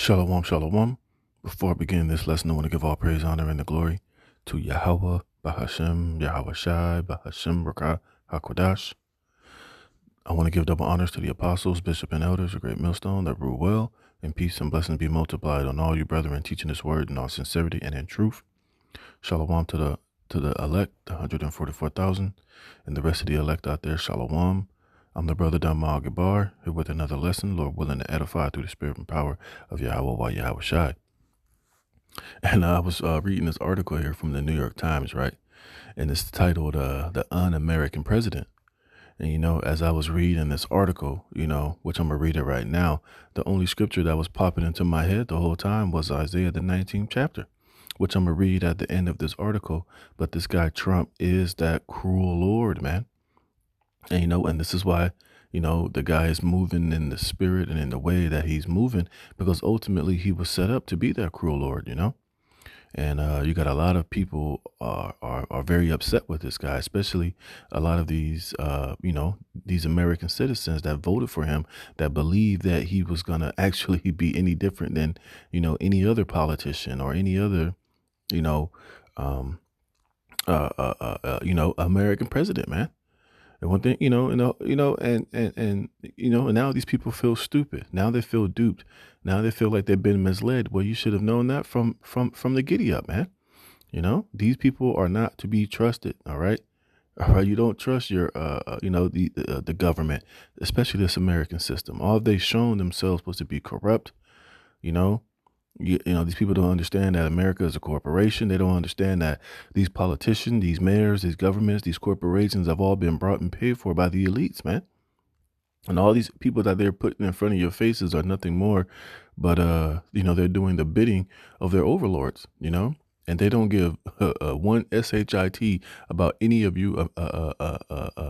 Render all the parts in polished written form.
Shalom, shalom. Before I begin this lesson, I want to give all praise, honor, and the glory to Yahweh, Bahashem, Yahweh Shai, Bahashem, Rakah, HaKodash. I want to give double honors to the apostles, bishop, and elders, a great millstone that rule well, and peace and blessings be multiplied on all you brethren teaching this word in all sincerity and in truth. Shalom to the elect, the 144,000, and the rest of the elect out there. Shalom. I'm the brother Damal Gabar, here with another lesson, Lord willing to edify through the spirit and power of Yahweh Yahweh Shai. And I was reading this article here from the New York Times, right? And it's titled The Un-American President. And, as I was reading this article, which I'm going to read it right now, the only scripture that was popping into my head the whole time was Isaiah, the 19th chapter, which I'm going to read at the end of this article. But this guy, Trump, is that cruel Lord, man. And, and this is why, the guy is moving in the spirit and in the way that he's moving, because ultimately he was set up to be that cruel Lord, And you got a lot of people are very upset with this guy, especially a lot of these, these American citizens that voted for him, that believe that he was going to actually be any different than, any other politician or any other, American president, man. And one thing, and now these people feel stupid. Now they feel duped. Now they feel like they've been misled. Well, you should have known that from the giddy up, man. These people are not to be trusted. All right. All right. You don't trust your, the government, especially this American system. All they've shown themselves was to be corrupt. These people don't understand that America is a corporation. They don't understand that these politicians, these mayors, these governments, these corporations have all been brought and paid for by the elites, man. And all these people that they're putting in front of your faces are nothing more but, they're doing the bidding of their overlords, and they don't give one shit about any of you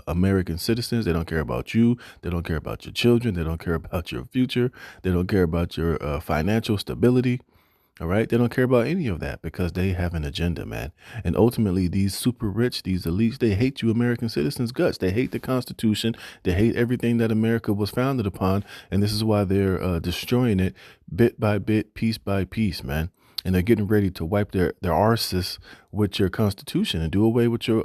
American citizens. They don't care about you. They don't care about your children. They don't care about your future. They don't care about your financial stability. All right. They don't care about any of that because they have an agenda, man. And ultimately, these super rich, these elites, they hate you American citizens' guts. They hate the Constitution. They hate everything that America was founded upon. And this is why they're destroying it bit by bit, piece by piece, man. And they're getting ready to wipe their arses with your Constitution and do away with your,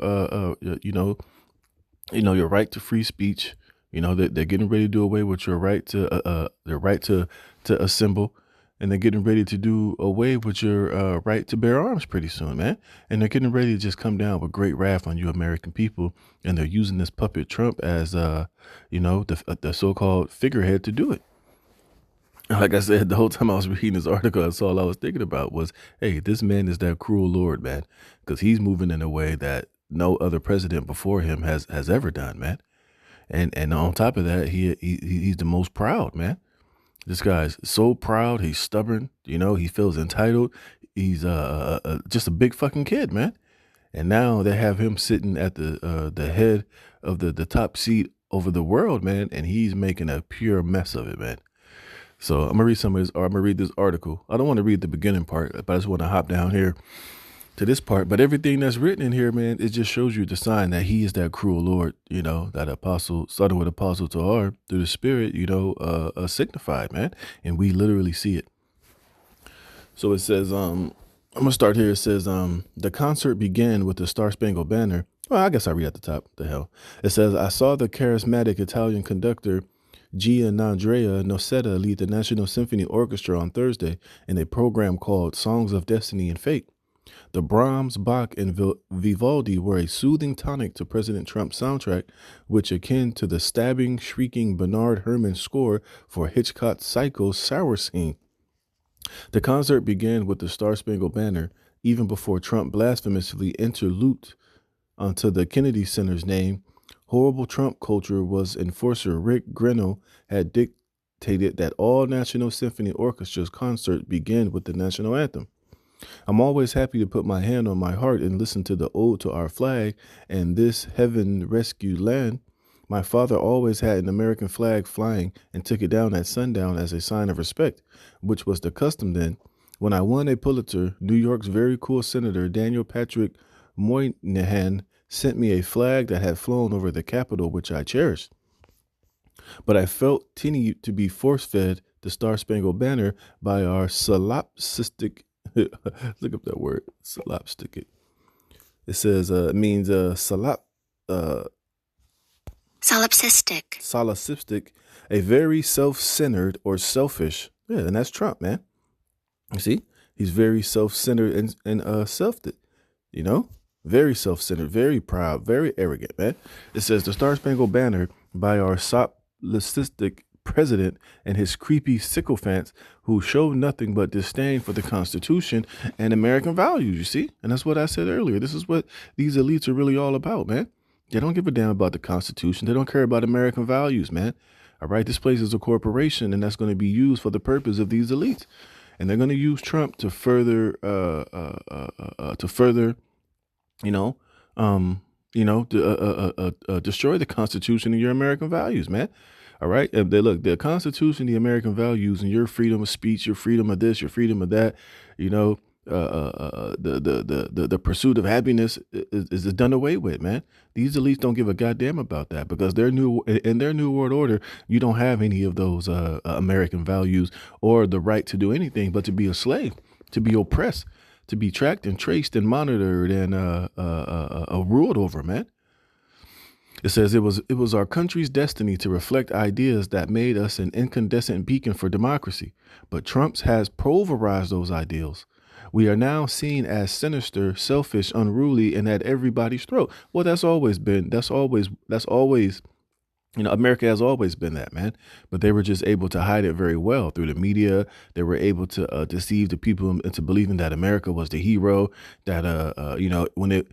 your right to free speech. They're getting ready to do away with your right to, their right to assemble. And they're getting ready to do away with your right to bear arms pretty soon, man. And they're getting ready to just come down with great wrath on you American people. And they're using this puppet Trump as, the so-called figurehead to do it. Like I said, the whole time I was reading this article, that's all I was thinking about was, hey, this man is that cruel Lord, man, because he's moving in a way that no other president before him has ever done, man. And on top of that, he's the most proud, man. This guy's so proud. He's stubborn. He feels entitled. He's just a big fucking kid, man. And now they have him sitting at the head of the top seat over the world, man. And he's making a pure mess of it, man. So I'm going to read this article. I don't want to read the beginning part, but I just want to hop down here to this part. But everything that's written in here, man, it just shows you the sign that he is that cruel Lord, that apostle, starting with Apostle Tahar through the Spirit, signified, man. And we literally see it. So it says, I'm going to start here. It says, the concert began with the Star Spangled Banner. Well, I guess I read at the top. The hell. It says, I saw the charismatic Italian conductor Gianandrea Nosetta lead the National Symphony Orchestra on Thursday in a program called Songs of Destiny and Fate. The Brahms, Bach, and Vivaldi were a soothing tonic to President Trump's soundtrack, which akin to the stabbing, shrieking Bernard Herrmann score for Hitchcock's Psycho's Sour Scene. The concert began with the Star Spangled Banner, even before Trump blasphemously interlooped onto the Kennedy Center's name. Horrible Trump culture was enforcer Rick Grinnell had dictated that all National Symphony Orchestra's concerts begin with the national anthem. I'm always happy to put my hand on my heart and listen to the ode to our flag and this heaven rescued land. My father always had an American flag flying and took it down at sundown as a sign of respect, which was the custom then. When I won a Pulitzer, New York's very cool Senator Daniel Patrick Moynihan sent me a flag that had flown over the Capitol, which I cherished. But I felt teeny to be force fed the Star Spangled Banner by our solipsistic. Look up that word, solipsistic. It says it means uh, solipsistic, a very self-centered or selfish. Yeah, and that's Trump, man. You see, he's very self-centered and you know, very self-centered, very proud, very arrogant, man. It says the Star Spangled Banner by our solipsistic president and his creepy sycophants who show nothing but disdain for the Constitution and American values, you see? And that's what I said earlier. This is what these elites are really all about, man. They don't give a damn about the Constitution. They don't care about American values, man. All right, this place is a corporation, and that's going to be used for the purpose of these elites, and they're going to use Trump to further, you know, destroy the Constitution and your American values, man. All right, they look the Constitution, the American values, and your freedom of speech, your freedom of this, your freedom of that. You know, the pursuit of happiness is done away with, man. These elites don't give a goddamn about that because their new world order, you don't have any of those American values or the right to do anything but to be a slave, to be oppressed, to be tracked and traced and monitored and ruled over, man. It says it was our country's destiny to reflect ideas that made us an incandescent beacon for democracy, but Trump's has pulverized those ideals. We are now seen as sinister, selfish, unruly, and at everybody's throat. Well, that's always, America has always been that, man. But they were just able to hide it very well through the media. They were able to deceive the people into believing that America was the hero, that, when it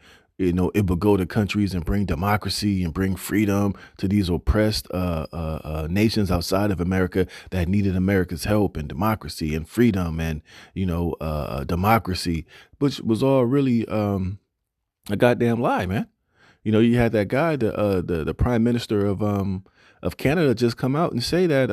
would go to countries and bring democracy and bring freedom to these oppressed nations outside of America that needed America's help and democracy and freedom and, democracy, which was all really a goddamn lie, man. You know, you had that guy, the prime minister of Canada, just come out and say that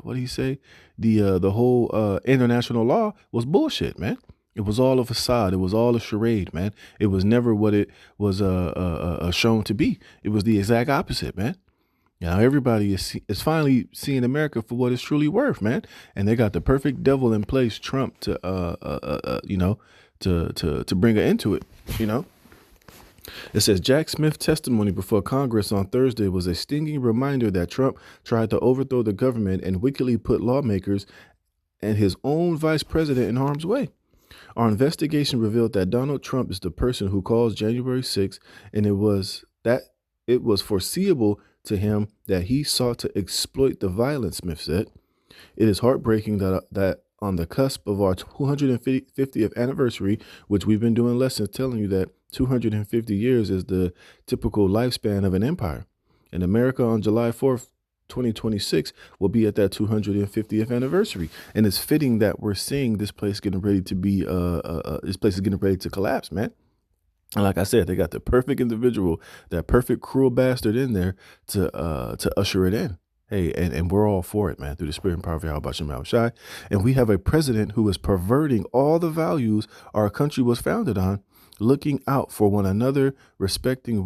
what did he say? The whole international law was bullshit, man. It was all a facade. It was all a charade, man. It was never what it was shown to be. It was the exact opposite, man. Now everybody is finally seeing America for what it's truly worth, man. And they got the perfect devil in place, Trump, to to bring her into it, you know. It says Jack Smith's testimony before Congress on Thursday was a stinging reminder that Trump tried to overthrow the government and wickedly put lawmakers and his own vice president in harm's way. Our investigation revealed that Donald Trump is the person who caused January 6th, and it was foreseeable to him that he sought to exploit the violence, Smith said. It is heartbreaking that on the cusp of our 250th anniversary, which we've been doing lessons telling you that 250 years is the typical lifespan of an empire. In America on July 4th, 2026 will be at that 250th anniversary, and it's fitting that we're seeing this place getting ready to be this place is getting ready to collapse, man. And like I said, they got the perfect individual, that perfect cruel bastard in there to usher it in. Hey, and we're all for it, man, through the spirit and power of Yahweh Shem Shai. And we have a president who is perverting all the values our country was founded on, looking out for one another, respecting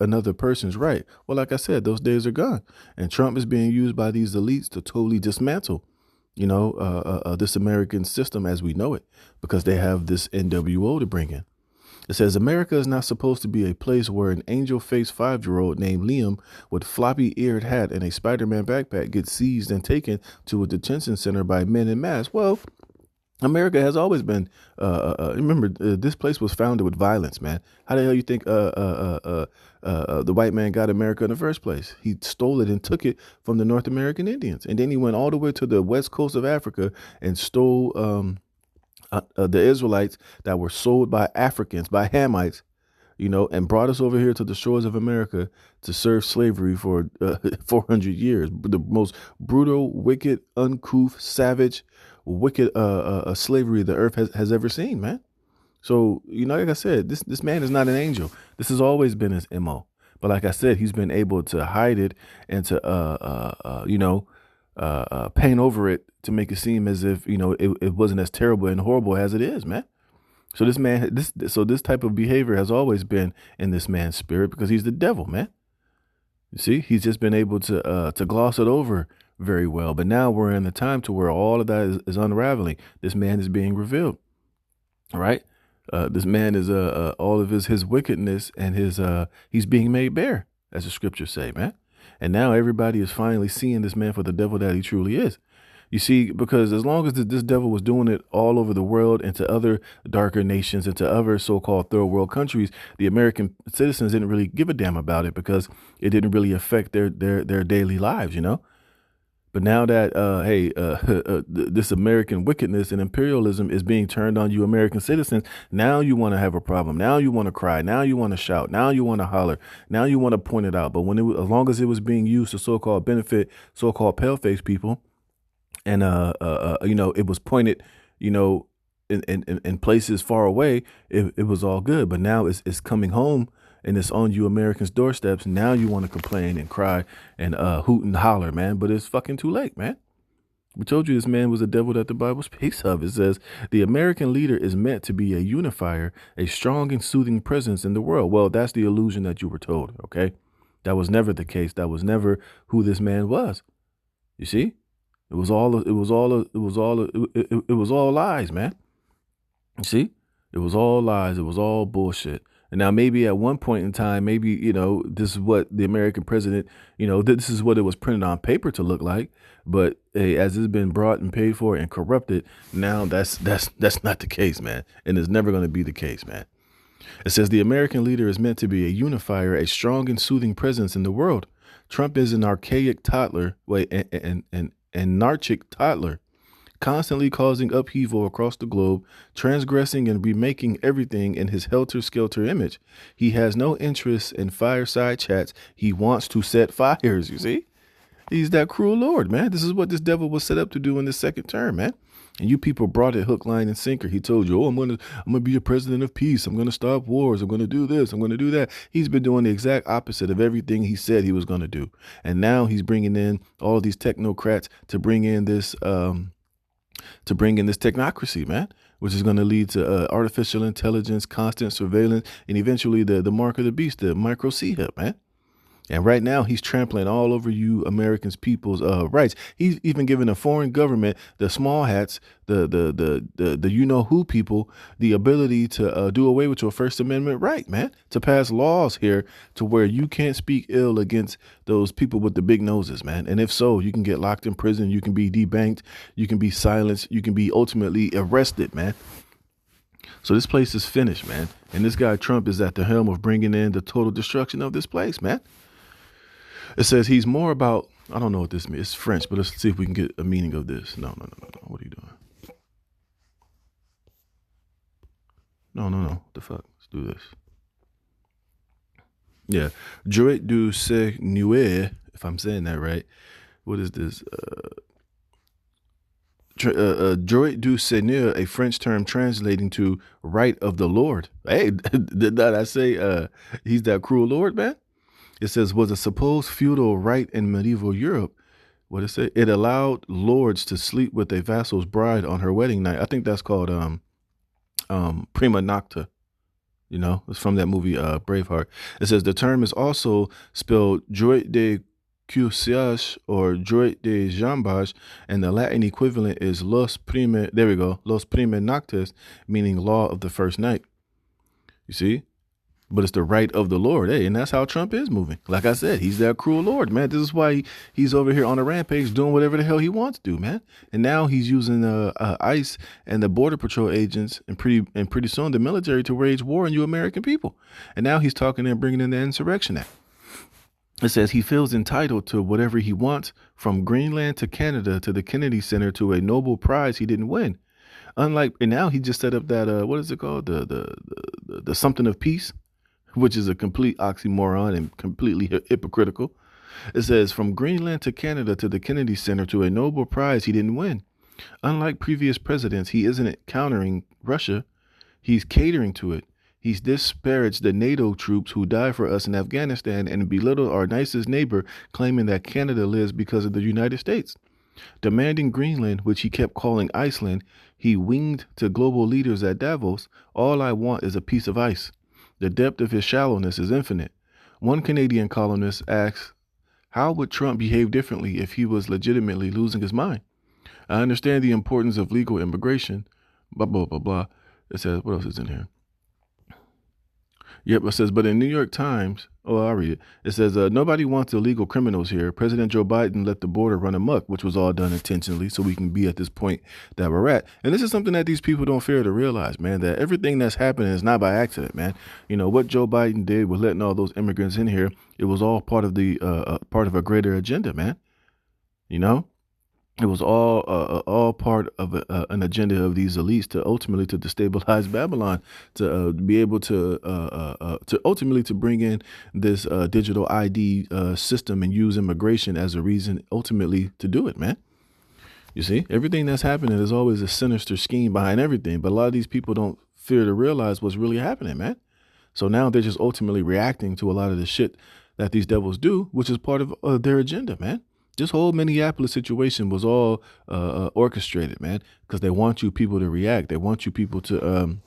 another person's right. Well, like I said, those days are gone. And Trump is being used by these elites to totally dismantle, this American system as we know it, because they have this NWO to bring in. It says America is not supposed to be a place where an angel-faced 5-year-old named Liam with floppy-eared hat and a Spider-Man backpack gets seized and taken to a detention center by men in masks. Well, America has always been. Remember, this place was founded with violence, man. How the hell you think the white man got America in the first place? He stole it and took it from the North American Indians, and then he went all the way to the west coast of Africa and stole the Israelites that were sold by Africans, by Hamites, and brought us over here to the shores of America to serve slavery for 400 years. The most brutal, wicked, uncouth, savage, wicked slavery the earth has ever seen, man. So, like I said, this man is not an angel. This has always been his MO. But like I said, he's been able to hide it and to, paint over it to make it seem as if, it wasn't as terrible and horrible as it is, man. So this type of behavior has always been in this man's spirit because he's the devil, man. You see, he's just been able to gloss it over very well. But now we're in the time to where all of that is unraveling. This man is being revealed. All right. This man is all of his wickedness and his he's being made bare, as the scriptures say, man. And now everybody is finally seeing this man for the devil that he truly is. You see, because as long as this devil was doing it all over the world and to other darker nations and to other so-called third world countries, the American citizens didn't really give a damn about it because it didn't really affect their daily lives, you know. But now that this American wickedness and imperialism is being turned on you American citizens, now you want to have a problem. Now you want to cry. Now you want to shout. Now you want to holler. Now you want to point it out. But when as long as it was being used to so-called benefit so-called pale-face people, and it was pointed, you know, in places far away, it was all good. But now it's coming home and it's on you Americans' doorsteps. Now you want to complain and cry and hoot and holler, man. But it's fucking too late, man. We told you this man was a devil that the Bible speaks of. It says the American leader is meant to be a unifier, a strong and soothing presence in the world. Well, that's the illusion that you were told. OK, that was never the case. That was never who this man was. You see, it was all lies, man. You see, it was all lies. It was all bullshit. And now maybe at one point in time, maybe, you know, this is what the American president, you know, this is what it was printed on paper to look like. But hey, as it's been brought and paid for and corrupted, now that's not the case, man. And it's never going to be the case, man. It says the American leader is meant to be a unifier, a strong and soothing presence in the world. Trump is an archaic toddler, an anarchic toddler, constantly causing upheaval across the globe, transgressing and remaking everything in his helter-skelter image. He has no interest in fireside chats. He wants to set fires, you see? He's that cruel Lord, man. This is what this devil was set up to do in his second term, man. And you people brought it hook, line, and sinker. He told you, oh, I'm gonna be a president of peace. I'm gonna stop wars. I'm gonna do this. I'm gonna do that. He's been doing the exact opposite of everything he said he was gonna do. And now he's bringing in all of these technocrats to bring in this technocracy, man, which is going to lead to artificial intelligence, constant surveillance, and eventually the mark of the beast, the micro C-hip, man. And right now he's trampling all over you Americans' people's rights. He's even giving a foreign government, the small hats, the you know who people, the ability to do away with your First Amendment right, man, to pass laws here to where you can't speak ill against those people with the big noses, man. And if so, you can get locked in prison. You can be debanked. You can be silenced. You can be ultimately arrested, man. So this place is finished, man. And this guy Trump is at the helm of bringing in the total destruction of this place, man. It says he's more about, I don't know what this means. It's French, but let's see if we can get a meaning of this. No. What are you doing? No. What the fuck? Let's do this. Yeah. Droit du Seigneur, if I'm saying that right. What is this? Droit du Seigneur, a French term translating to right of the Lord. Hey, did not I say he's that cruel Lord, man? It says, was a supposed feudal right in medieval Europe. What it say? It allowed lords to sleep with a vassal's bride on her wedding night. I think that's called prima nocta. You know, it's from that movie Braveheart. It says the term is also spelled droit de cuissage or droit de jambage, and the Latin equivalent is los prime. There we go, los prima noctes, meaning law of the first night. You see. But it's the right of the Lord. Hey, and that's how Trump is moving. Like I said, he's that cruel Lord, man. This is why he's over here on a rampage doing whatever the hell he wants to do, man. And now he's using ICE and the Border Patrol agents and pretty soon the military to wage war on you American people. And now he's talking and bringing in the Insurrection Act. It says he feels entitled to whatever he wants, from Greenland to Canada to the Kennedy Center to a Nobel Prize he didn't win. And now he just set up that what is it called, the something of peace, which is a complete oxymoron and completely hypocritical. It says from Greenland to Canada to the Kennedy Center to a Nobel Prize he didn't win. Unlike previous presidents, he isn't countering Russia. He's catering to it. He's disparaged the NATO troops who died for us in Afghanistan and belittled our nicest neighbor, claiming that Canada lives because of the United States. Demanding Greenland, which he kept calling Iceland, he winged to global leaders at Davos, all I want is a piece of ice. The depth of his shallowness is infinite. One Canadian columnist asks How would Trump behave differently if he was legitimately losing his mind? I understand the importance of legal immigration, blah, blah, blah, blah. It says, what else is in here? Yep, it says, but in New York Times, oh, I'll read it. It says, nobody wants illegal criminals here. President Joe Biden let the border run amok, which was all done intentionally so we can be at this point that we're at. And this is something that these people don't fail to realize, man, that everything that's happening is not by accident, man. You know, what Joe Biden did with letting all those immigrants in here, it was all part of the part of a greater agenda, man. You know? It was all part of an agenda of these elites to ultimately to destabilize Babylon, to be able to ultimately to bring in this digital ID system and use immigration as a reason ultimately to do it, man. You see, everything that's happening is always a sinister scheme behind everything, but a lot of these people don't fear to realize what's really happening, man. So now they're just ultimately reacting to a lot of the shit that these devils do, which is part of their agenda, man. This whole Minneapolis situation was all orchestrated, man, because they want you people to react. They want you people to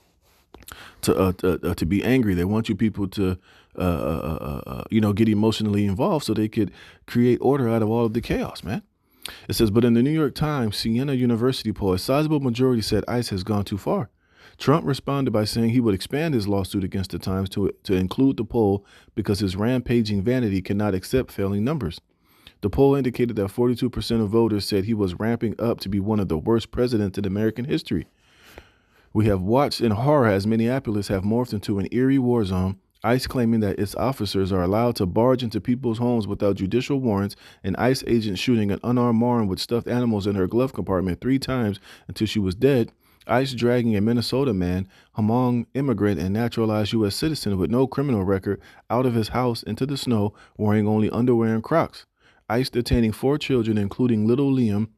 be angry. They want you people to get emotionally involved so they could create order out of all of the chaos, man. It says, but in the New York Times, Siena University poll, a sizable majority said ICE has gone too far. Trump responded by saying he would expand his lawsuit against the Times to include the poll because his rampaging vanity cannot accept failing numbers. The poll indicated that 42% of voters said he was ramping up to be one of the worst presidents in American history. We have watched in horror as Minneapolis have morphed into an eerie war zone, ICE claiming that its officers are allowed to barge into people's homes without judicial warrants, and ICE agents shooting an unarmed Marne with stuffed animals in her glove compartment 3 times until she was dead, ICE dragging a Minnesota man, Hmong immigrant and naturalized U.S. citizen with no criminal record, out of his house into the snow wearing only underwear and Crocs. ICE detaining 4 children, including little Liam,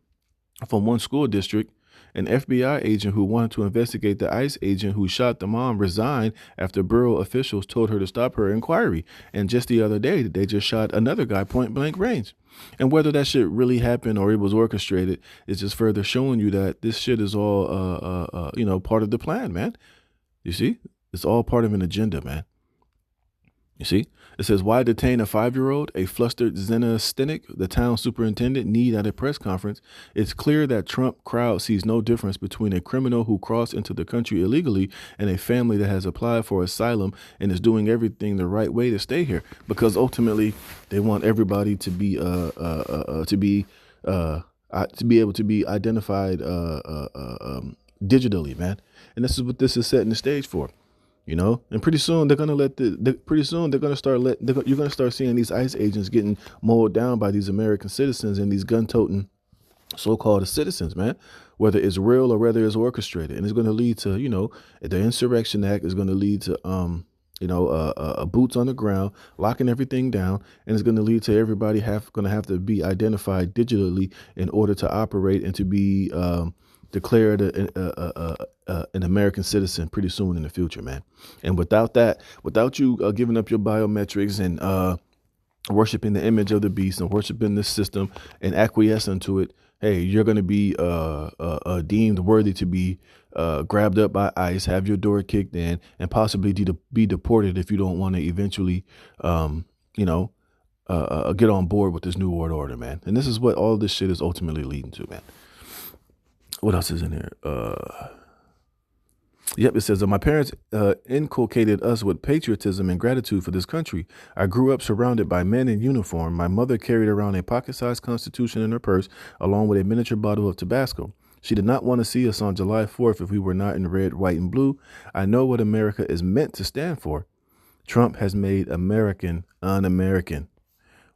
from one school district. An FBI agent who wanted to investigate the ICE agent who shot the mom resigned after borough officials told her to stop her inquiry. And just the other day, they just shot another guy point blank range. And whether that shit really happened or it was orchestrated is just further showing you that this shit is all, part of the plan, man. You see, it's all part of an agenda, man. You see, it says, why detain a 5-year-old? A flustered Zena Stenik, the town superintendent, need at a press conference. It's clear that Trump crowd sees no difference between a criminal who crossed into the country illegally and a family that has applied for asylum and is doing everything the right way to stay here, because ultimately they want everybody to be able to be identified digitally, man. And this is what this is setting the stage for. You know, and pretty soon they're gonna you're gonna start seeing these ICE agents getting mowed down by these American citizens and these gun-toting so-called citizens, man. Whether it's real or whether it's orchestrated, and it's going to lead to, the Insurrection Act is going to lead to boots on the ground, locking everything down, and it's going to lead to everybody going to have to be identified digitally in order to operate and to be declared an American citizen pretty soon in the future, man. And without you giving up your biometrics and worshiping the image of the beast and worshiping this system and acquiescing to it, hey, you're going to be deemed worthy to be grabbed up by ICE, have your door kicked in, and possibly be deported if you don't want to eventually, get on board with this new world order, man. And this is what all this shit is ultimately leading to, man. What else is in here? Yep, it says, my parents inculcated us with patriotism and gratitude for this country. I grew up surrounded by men in uniform. My mother carried around a pocket-sized Constitution in her purse, along with a miniature bottle of Tabasco. She did not want to see us on July 4th if we were not in red, white, and blue. I know what America is meant to stand for. Trump has made American un-American.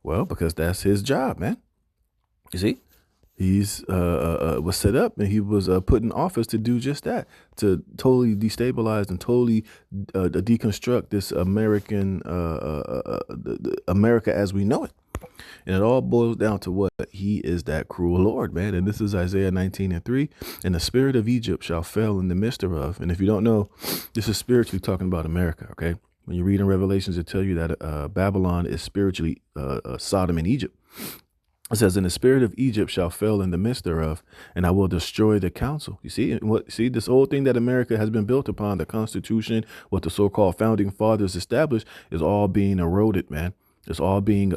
Well, because that's his job, man. You see? He's was set up and he was put in office to do just that, to totally destabilize and totally deconstruct this American America as we know it. And it all boils down to what? He is that cruel Lord, man. And this is Isaiah 19:3. And the spirit of Egypt shall fail in the midst thereof. And if you don't know, this is spiritually talking about America, okay? When you read in Revelations, it tell you that Babylon is spiritually Sodom and Egypt. It says, and the spirit of Egypt shall fail in the midst thereof, and I will destroy the council. You see, this whole thing that America has been built upon, the Constitution, what the so-called founding fathers established, is all being eroded, man. It's all being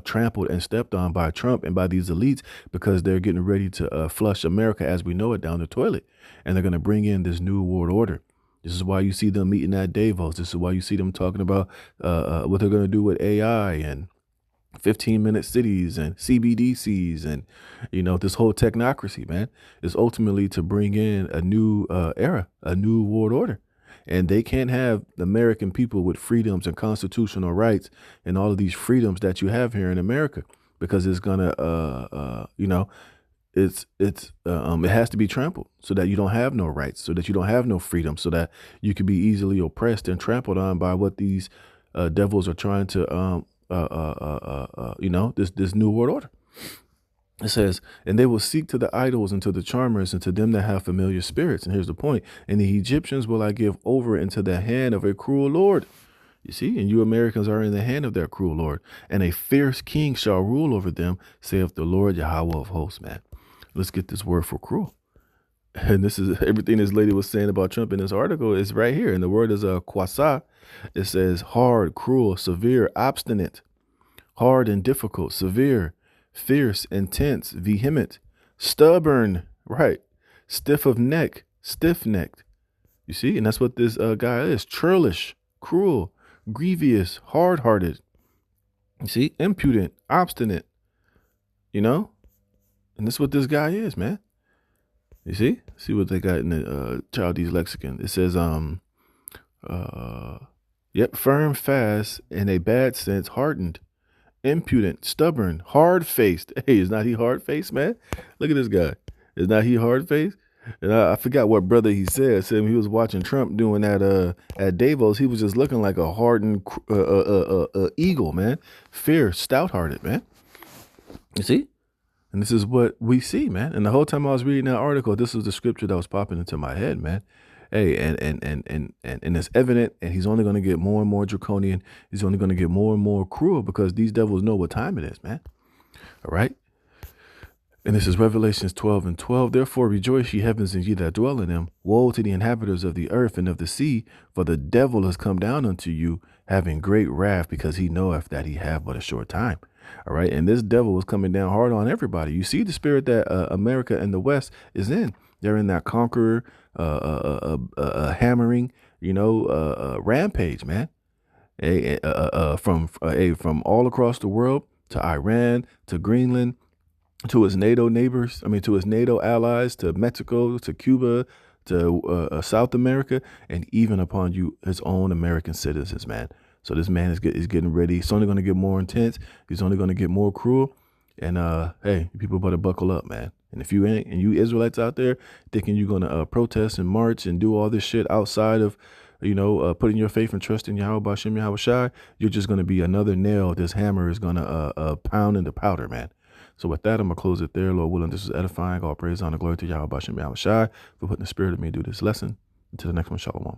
trampled and stepped on by Trump and by these elites because they're getting ready to flush America as we know it down the toilet. And they're going to bring in this new world order. This is why you see them meeting at Davos. This is why you see them talking about what they're going to do with AI and 15-minute cities and CBDCs and, this whole technocracy, man, is ultimately to bring in a new era, a new world order. And they can't have the American people with freedoms and constitutional rights and all of these freedoms that you have here in America, because it's gonna, it has to be trampled so that you don't have no rights, so that you don't have no freedom, so that you can be easily oppressed and trampled on by what these devils are trying to, this new world order. It says, and they will seek to the idols and to the charmers and to them that have familiar spirits. And here's the point. And the Egyptians will I give over into the hand of a cruel Lord. You see, and you Americans are in the hand of that cruel Lord. And a fierce king shall rule over them, saith the Lord Yahweh of hosts, man. Let's get this word for cruel. And this is everything this lady was saying about Trump in this article is right here. And the word is kwasa. It says hard, cruel, severe, obstinate, hard and difficult, severe, fierce, intense, vehement, stubborn, right? Stiff of neck, stiff-necked. You see? And that's what this guy is. Churlish, cruel, grievous, hard-hearted. You see? Impudent, obstinate. And this is what this guy is, man. You see? See what they got in the Chaldees lexicon. It says, firm, fast, in a bad sense, hardened, impudent, stubborn, hard-faced. Hey, is not he hard-faced, man? Look at this guy. Is not he hard-faced? And I forgot what brother he said. Said when he was watching Trump doing that at Davos, he was just looking like a hardened eagle, man. Fierce, stout-hearted, man. You see? And this is what we see, man. And the whole time I was reading that article, this was the scripture that was popping into my head, man. Hey, and it's evident, and he's only going to get more and more draconian. He's only going to get more and more cruel because these devils know what time it is, man. All right. And this is Revelations 12:12. Therefore rejoice, ye heavens, and ye that dwell in them. Woe to the inhabitants of the earth and of the sea, for the devil has come down unto you, having great wrath, because he knoweth that he have but a short time. All right. And this devil was coming down hard on everybody. You see the spirit that America and the West is in. They're in that conqueror, hammering, rampage, man. From all across the world to Iran, to Greenland, to his NATO neighbors. To his NATO allies, to Mexico, to Cuba, to South America, and even upon you, his own American citizens, man. So this man is getting ready. It's only going to get more intense. He's only going to get more cruel. And hey, people better buckle up, man. And if you ain't, and you Israelites out there thinking you're going to protest and march and do all this shit outside of, putting your faith and trust in Yahweh B'Shem Yahweh Shai, you're just going to be another nail this hammer is going to pound into powder, man. So with that, I'm going to close it there. Lord willing, this is edifying. All praise, honor, glory to Yahweh B'Shem Yahweh Shai for putting the spirit of me to do this lesson. Until the next one, shalom.